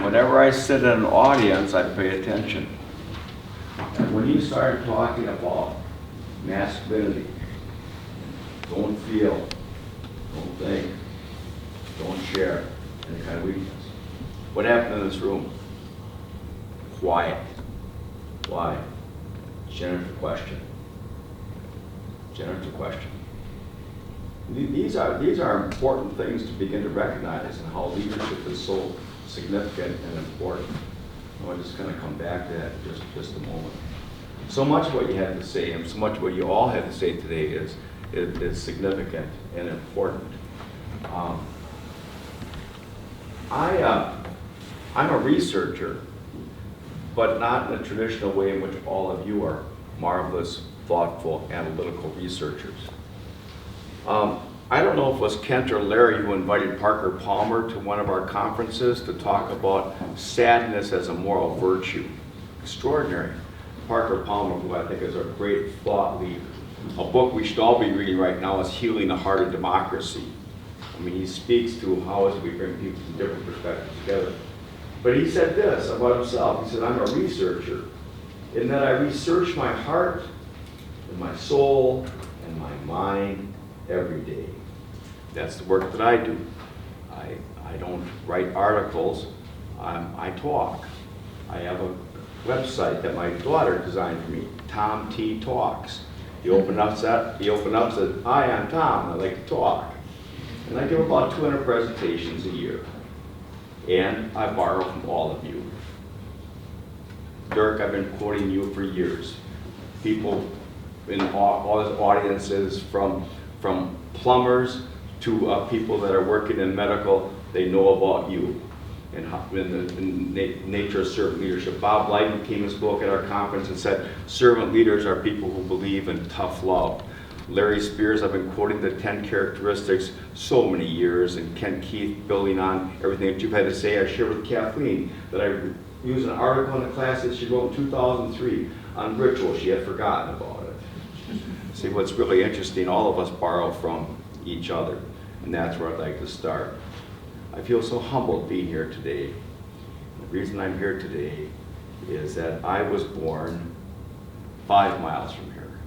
Whenever I sit in an audience, I pay attention. And when you start talking about masculinity, don't feel, don't think, don't share any kind of weakness. What happened in this room? Quiet. Why? Generative question. Generative question. These are important things to begin to recognize, and how leadership is so significant and important. I'll just kind of come back to that in just a moment. So much of what you have to say, and so much of what you all have to say today is significant and important. I'm a researcher, but not in the traditional way in which all of you are marvelous, thoughtful, analytical researchers. I don't know if it was Kent or Larry who invited Parker Palmer to one of our conferences to talk about sadness as a moral virtue. Extraordinary. Parker Palmer, who I think is a great thought leader. A book we should all be reading right now is Healing the Heart of Democracy. I mean, he speaks to how as we bring people from different perspectives together. But he said this about himself. He said, I'm a researcher, in that I research my heart and my soul and my mind every day. That's the work that I do. I don't write articles, I talk. I have a website that my daughter designed for me, Tom T Talks. He opened up and said, hi, I'm Tom, I like to talk. And I give about 200 presentations a year. And I borrow from all of you. Dirk, I've been quoting you for years. People in all his audiences, from plumbers to people that are working in medical, they know about you and in the nature of servant leadership. Bob Lighton came and spoke at our conference and said, servant leaders are people who believe in tough love. Larry Spears, I've been quoting the 10 characteristics so many years, and Ken Keith, building on everything that you've had to say. I shared with Kathleen that I used an article in a class that she wrote in 2003 on ritual. She had forgotten about it. See, what's really interesting, all of us borrow from each other, and that's where I'd like to start. I feel so humbled being here today. The reason I'm here today is that I was born 5 miles from here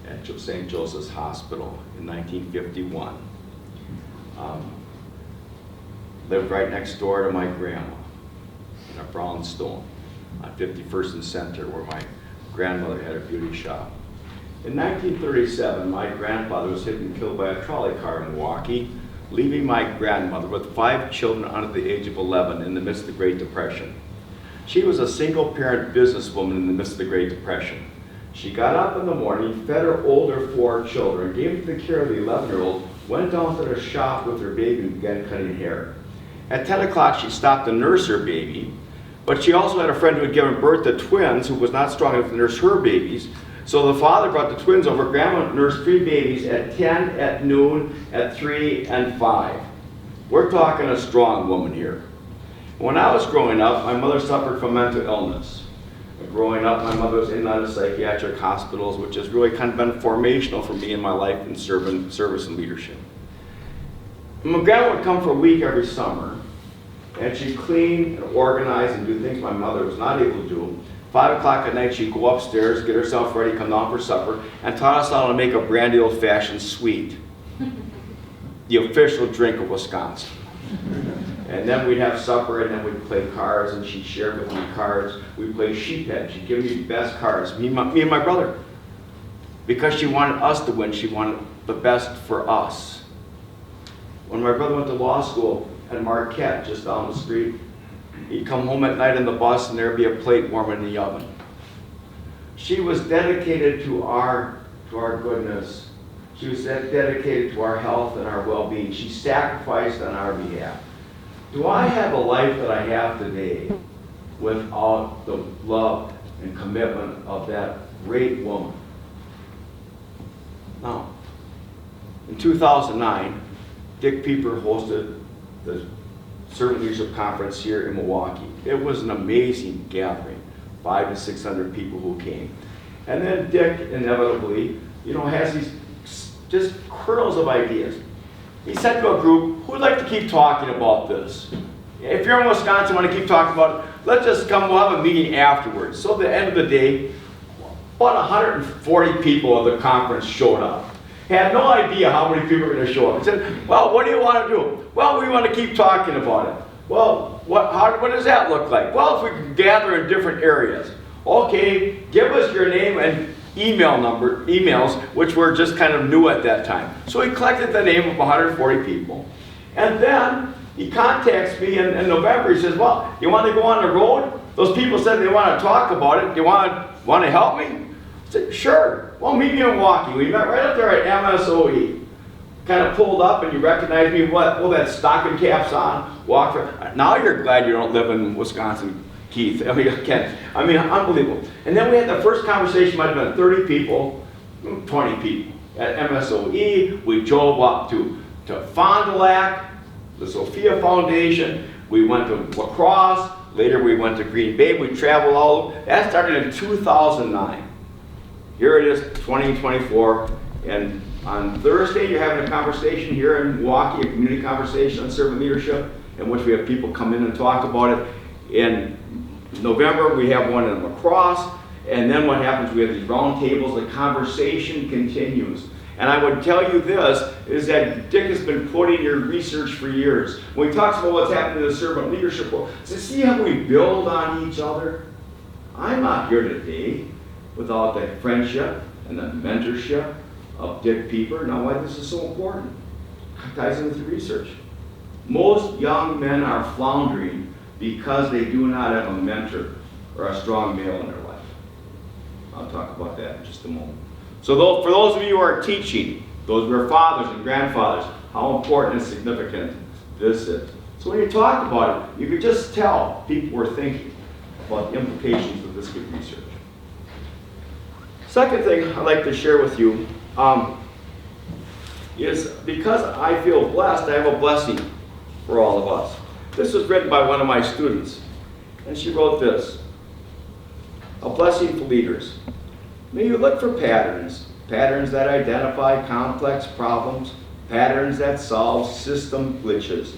at St. Joseph's Hospital in 1951. Lived right next door to my grandma in a brownstone on 51st and Center, where my grandmother had a beauty shop. In 1937, my grandfather was hit and killed by a trolley car in Milwaukee, leaving my grandmother with 5 children under the age of 11 in the midst of the Great Depression. She was a single-parent businesswoman in the midst of the Great Depression. She got up in the morning, fed her older 4 children, gave them the care of the 11-year-old, went down to the shop with her baby and began cutting hair. At 10 o'clock, she stopped to nurse her baby, but she also had a friend who had given birth to twins who was not strong enough to nurse her babies. So the father brought the twins over. Grandma nursed 3 babies at 10, at noon, at 3, and 5. We're talking a strong woman here. When I was growing up, my mother suffered from mental illness. Growing up, my mother was in and out of psychiatric hospitals, which has really kind of been formational for me in my life in service and leadership. My grandma would come for a week every summer, and she'd clean and organize and do things my mother was not able to do. 5 o'clock at night, she'd go upstairs, get herself ready, come down for supper, and taught us how to make a brandy old-fashioned sweet, the official drink of Wisconsin. And then we'd have supper, and then we'd play cards, and she'd share with me cards. We'd play sheephead. She'd give me the best cards, me and my brother. Because she wanted us to win, she wanted the best for us. When my brother went to law school at Marquette, just down the street, he'd come home at night in the bus, and there'd be a plate warm in the oven. She was dedicated to our goodness. She was dedicated to our health and our well-being. She sacrificed on our behalf. Do I have a life that I have today without the love and commitment of that great woman? No. In 2009, Dick Pieper hosted the Servant Leadership Conference here in Milwaukee. It was an amazing gathering, 500 to 600 people who came. And then Dick inevitably, has these just kernels of ideas. He said to a group, who'd like to keep talking about this? if you're in Wisconsin, want to keep talking about it, let's just come, we'll have a meeting afterwards. So at the end of the day, about 140 people of the conference showed up. Had no idea how many people were going to show up. He said, well, what do you want to do? Well, we want to keep talking about it. Well, what does that look like? Well, if we can gather in different areas. Okay, give us your name and emails, which were just kind of new at that time. So he collected the name of 140 people. And then he contacts me in November. He says, well, you want to go on the road? Those people said they want to talk about it. Do you want to help me? I said, sure. Well, meet me in Milwaukee. We met right up there at MSOE. Kind of pulled up and you recognized me, that stocking caps on, walked around. Now you're glad you don't live in Wisconsin, Keith. I mean, unbelievable. And then we had the first conversation, might have been 30 people, 20 people at MSOE. We drove up to Fond du Lac, the Sophia Foundation. We went to La Crosse. Later we went to Green Bay. We traveled all over. That started in 2009. Here it is, 2024, and on Thursday you're having a conversation here in Milwaukee, a community conversation on servant leadership, in which we have people come in and talk about it. In November we have one in La Crosse, and then what happens, we have these round tables, the conversation continues. And I would tell you this, is that Dick has been quoting your research for years. When he talks about what's happening in the servant leadership world, to see how we build on each other. I'm not here today without that friendship and the mentorship of Dick Pieper. Now, why this is so important? It ties into the research. Most young men are floundering because they do not have a mentor or a strong male in their life. I'll talk about that in just a moment. So for those of you who are teaching, those who are fathers and grandfathers, how important and significant this is. So when you talk about it, you could just tell people were thinking about the implications of this good research. Second thing I'd like to share with you is because I feel blessed, I have a blessing for all of us. This was written by one of my students, and she wrote this: a blessing for leaders. May you look for patterns that identify complex problems, patterns that solve system glitches,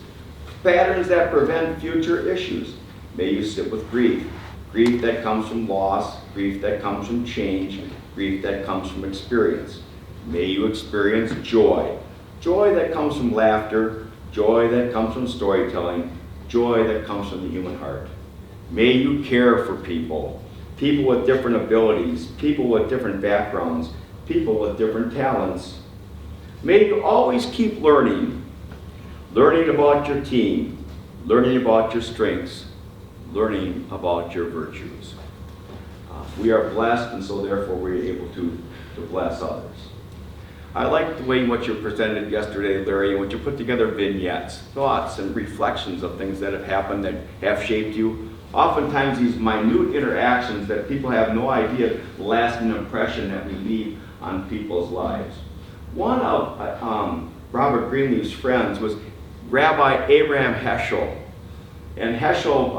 patterns that prevent future issues. May you sit with grief that comes from loss, grief that comes from change, grief that comes from experience. May you experience joy that comes from laughter, joy that comes from storytelling, joy that comes from the human heart. May you care for people with different abilities, people with different backgrounds, people with different talents. May you always keep learning about your team, learning about your strengths, learning about your virtues. We are blessed, and so therefore we're able to bless others. I like the way what you presented yesterday, Larry, and what you put together vignettes, thoughts and reflections of things that have happened that have shaped you. Oftentimes these minute interactions that people have no idea the lasting impression that we leave on people's lives. One of Robert Greenleaf's friends was Rabbi Abraham Heschel. And Heschel,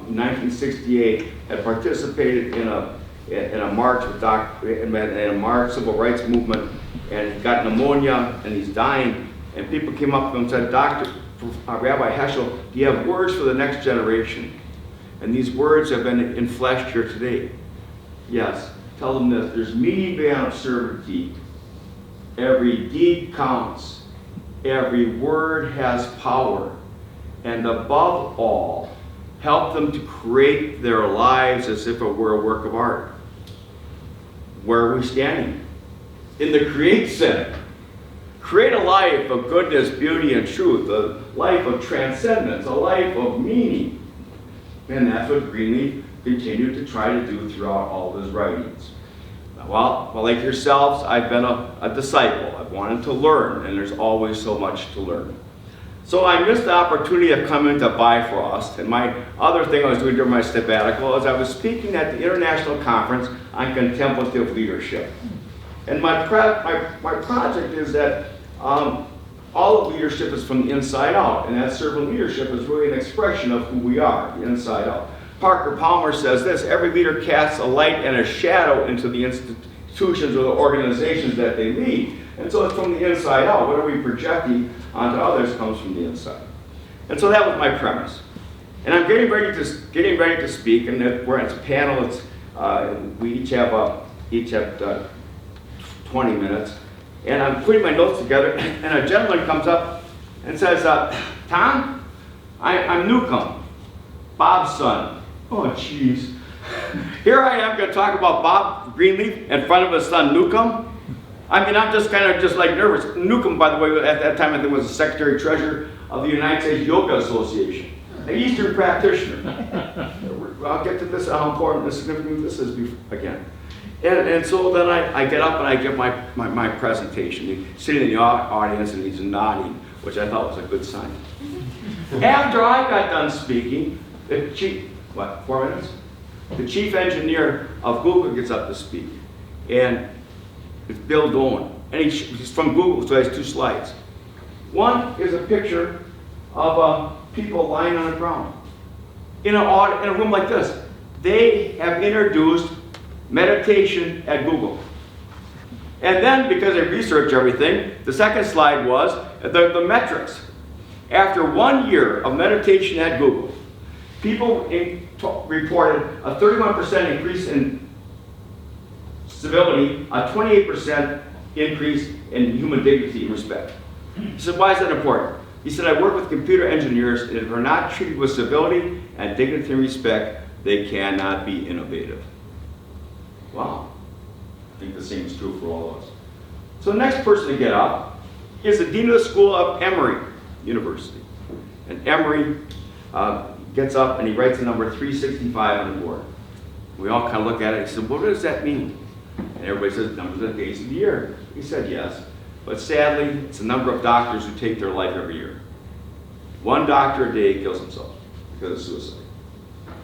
in 1968, had participated in a march with in a march civil rights movement, and got pneumonia, and he's dying. And people came up to him and said, Dr. Rabbi Heschel, do you have words for the next generation? And these words have been enfleshed here today. Yes, tell them this: there's meaning beyond absurdity. Every deed counts. Every word has power. And above all, help them to create their lives as if it were a work of art. Where are we standing? In the Create Center. Create a life of goodness, beauty, and truth, a life of transcendence, a life of meaning. And that's what Greenleaf continued to try to do throughout all of his writings. Well, like yourselves, I've been a disciple. I've wanted to learn, and there's always so much to learn. So I missed the opportunity of coming to Bifrost, and my other thing I was doing during my sabbatical is I was speaking at the International Conference on Contemplative Leadership. And my project is that all of leadership is from the inside out, and that servant leadership is really an expression of who we are, the inside out. Parker Palmer says this: every leader casts a light and a shadow into the institutions or the organizations that they lead. And so it's from the inside out. What are we projecting onto others comes from the inside. And so that was my premise. And I'm getting ready to speak, and we're at a panel. We each have 20 minutes, and I'm putting my notes together, and a gentleman comes up and says, "Tom, I'm Newcomb, Bob's son." Oh, jeez. Here I am going to talk about Bob Greenleaf in front of his son Newcomb. I mean, I'm just kind of nervous. Newcomb, by the way, at that time I think was the Secretary Treasurer of the United States Yoga Association, an Eastern practitioner. I'll get to this, how important and significant this is again. And so then I get up and I give my presentation. He's sitting in the audience and he's nodding, which I thought was a good sign. After I got done speaking, the chief, 4 minutes? The chief engineer of Google gets up to speak. And it's Bill Dolan. And he's from Google, so he has 2 slides. One is a picture of people lying on the ground in a room like this. They have introduced meditation at Google. And then, because they research everything, the second slide was the metrics. After 1 year of meditation at Google, people reported a 31% increase in civility, a 28% increase in human dignity and respect. He said, why is that important? He said, I work with computer engineers, and if they're not treated with civility and dignity and respect, they cannot be innovative. Wow. I think the same is true for all of us. So the next person to get up is the Dean of the School of Emory University. And Emory gets up and he writes the number 365 on the board. We all kind of look at it and he said, what does that mean? And everybody says, numbers of days of the year. He said, yes. But sadly, it's the number of doctors who take their life every year. 1 doctor a day kills himself because of suicide.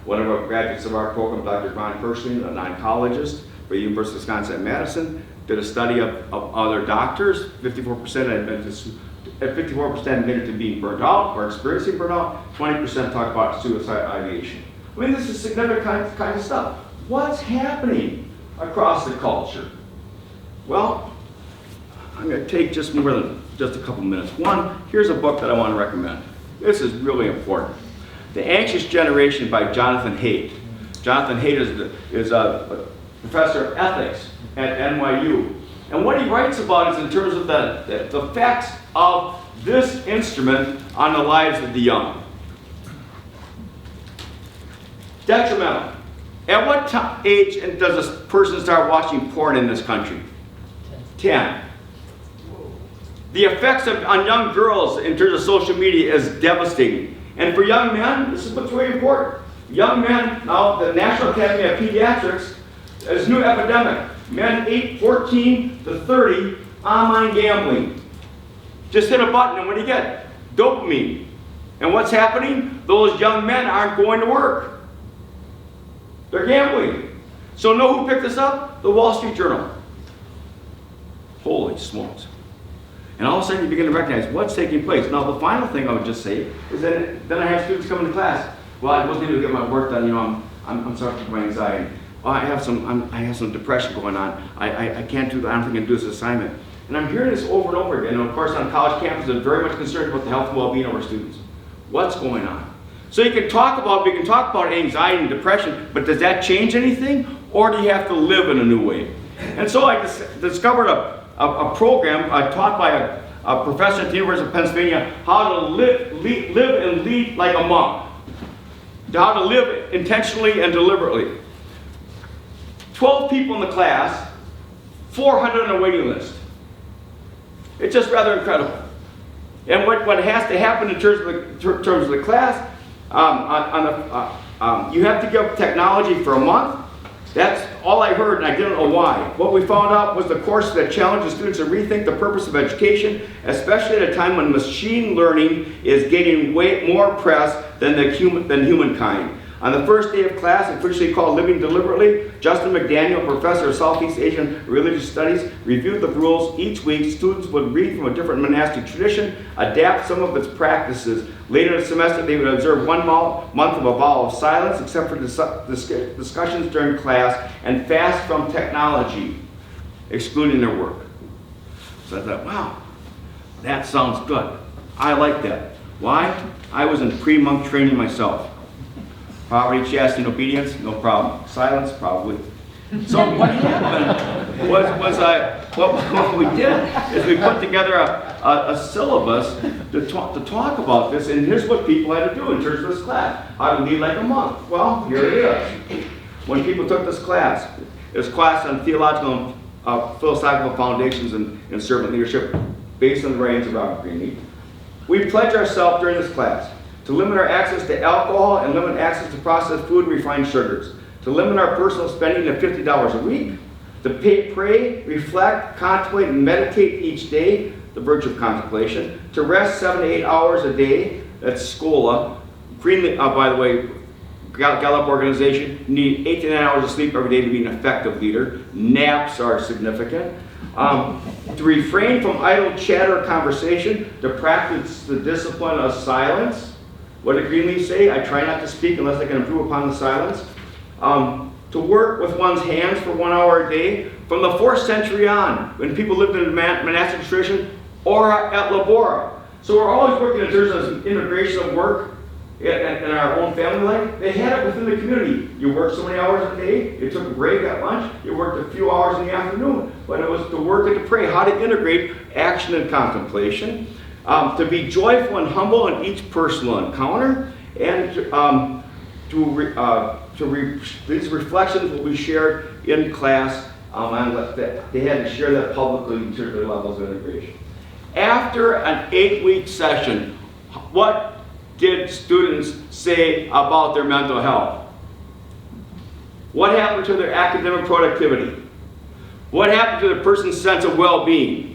One of our graduates of our program, Dr. Ron Pershing, an oncologist for the University of Wisconsin-Madison, did a study of other doctors. 54% admitted to being burned out or experiencing burnout. 20% talked about suicide ideation. I mean, this is significant kind of stuff. What's happening across the culture? Well, I'm going to take just more than just a couple minutes. One, here's a book that I want to recommend. This is really important. The Anxious Generation by Jonathan Haidt. Jonathan Haidt is a professor of ethics at NYU. And what he writes about is in terms of the effects of this instrument on the lives of the young. Detrimental. At what age does a person start watching porn in this country? 10. The effects on young girls in terms of social media is devastating. And for young men, this is what's really important. Young men, now the National Academy of Pediatrics, is a new epidemic. Men 14 to 30, online gambling. Just hit a button and what do you get? Dopamine. And what's happening? Those young men aren't going to work. They're gambling. So know who picked this up? The Wall Street Journal. Holy smokes. And all of a sudden you begin to recognize what's taking place. Now the final thing I would just say is that then I have students come into class. Well, I wasn't able to get my work done, I'm suffering from anxiety. I have some depression going on. I can't do that, I don't think I can do this assignment. And I'm hearing this over and over again. And of course on college campuses, they're very much concerned about the health and well-being of our students. What's going on? So we can talk about anxiety and depression, but does that change anything? Or do you have to live in a new way? And so I discovered a program taught by a professor at the University of Pennsylvania, how to live and lead like a monk. How to live intentionally and deliberately. 12 people in the class, 400 on a waiting list. It's just rather incredible. And what has to happen in terms of the class, you have to give technology for a month. That's all I heard, and I didn't know why. What we found out was the course that challenged the students to rethink the purpose of education, especially at a time when machine learning is getting way more press than humankind. On the first day of class, officially called Living Deliberately, Justin McDaniel, professor of Southeast Asian Religious Studies, reviewed the rules. Each week, students would read from a different monastic tradition, adapt some of its practices. Later in the semester, they would observe 1 month of a vow of silence, except for discussions during class, and fast from technology, excluding their work. So I thought, wow, that sounds good. I like that. Why? I was in pre-monk training myself. Poverty, chastity, and obedience, no problem. Silence, probably. So what happened what we did is we put together a syllabus to talk about this, and here's what people had to do in terms of this class. How to lead like a monk. Well, here it is. When people took this class, it was a class on theological and philosophical foundations and servant leadership based on the writings of Robert Greenleaf. We pledge ourselves during this class to limit our access to alcohol and limit access to processed food and refined sugars, to limit our personal spending to $50 a week, to pray, reflect, contemplate, and meditate each day, the virtue of contemplation, to rest 7 to 8 hours a day, that's Scola. Greenleaf, by the way, Gallup organization, you need 8 to 9 hours of sleep every day to be an effective leader. Naps are significant. To refrain from idle chatter or conversation, to practice the discipline of silence. What did Greenleaf say? I try not to speak unless I can improve upon the silence. To work with one's hands for 1 hour a day. From the 4th century on, when people lived in the monastic tradition, ora et labora. So we're always working in terms of integration of work in our own family life. They had it within the community. You worked so many hours a day, you took a break at lunch, you worked a few hours in the afternoon. But it was to work and to pray, how to integrate action and contemplation. To be joyful and humble in each personal encounter, and these reflections will be shared in class, and they had to share that publicly in terms of their levels of integration. After an 8-week session, what did students say about their mental health? What happened to their academic productivity? What happened to the person's sense of well-being?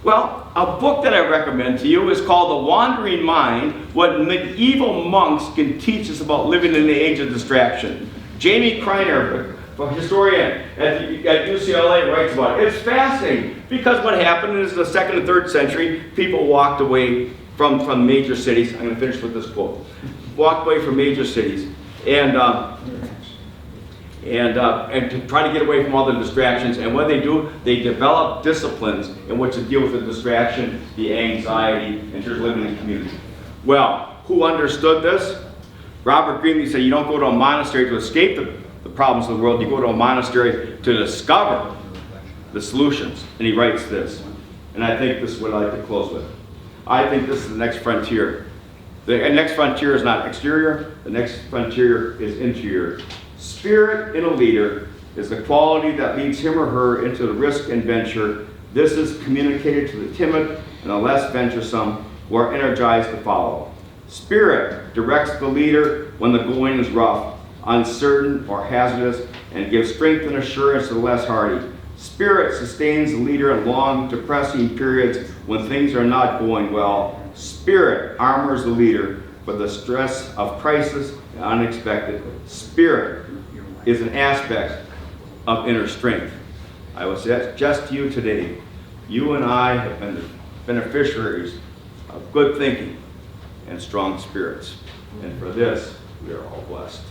Well, a book that I recommend to you is called The Wandering Mind, What Medieval Monks Can Teach Us About Living in the Age of Distraction. Jamie Kreiner, a historian at UCLA, writes about it. It's fascinating, because what happened is the 2nd and 3rd century, people walked away from major cities. I'm going to finish with this quote. Walked away from major cities and to try to get away from all the distractions. And what they do, they develop disciplines in which to deal with the distraction, the anxiety, and just living in the community. Well, who understood this? Robert Greenleaf said, you don't go to a monastery to escape the problems of the world, you go to a monastery to discover the solutions. And he writes this, and I think this is what I'd like to close with. I think this is the next frontier. The next frontier is not exterior, the next frontier is interior. Spirit in a leader is the quality that leads him or her into the risk and venture. This is communicated to the timid and the less venturesome who are energized to follow. Spirit directs the leader when the going is rough, uncertain, or hazardous, and gives strength and assurance to the less hardy. Spirit sustains the leader in long, depressing periods when things are not going well. Spirit armors the leader for the stress of crisis and unexpected. Spirit is an aspect of inner strength. I will suggest to you today, you and I have been the beneficiaries of good thinking and strong spirits. And for this, we are all blessed.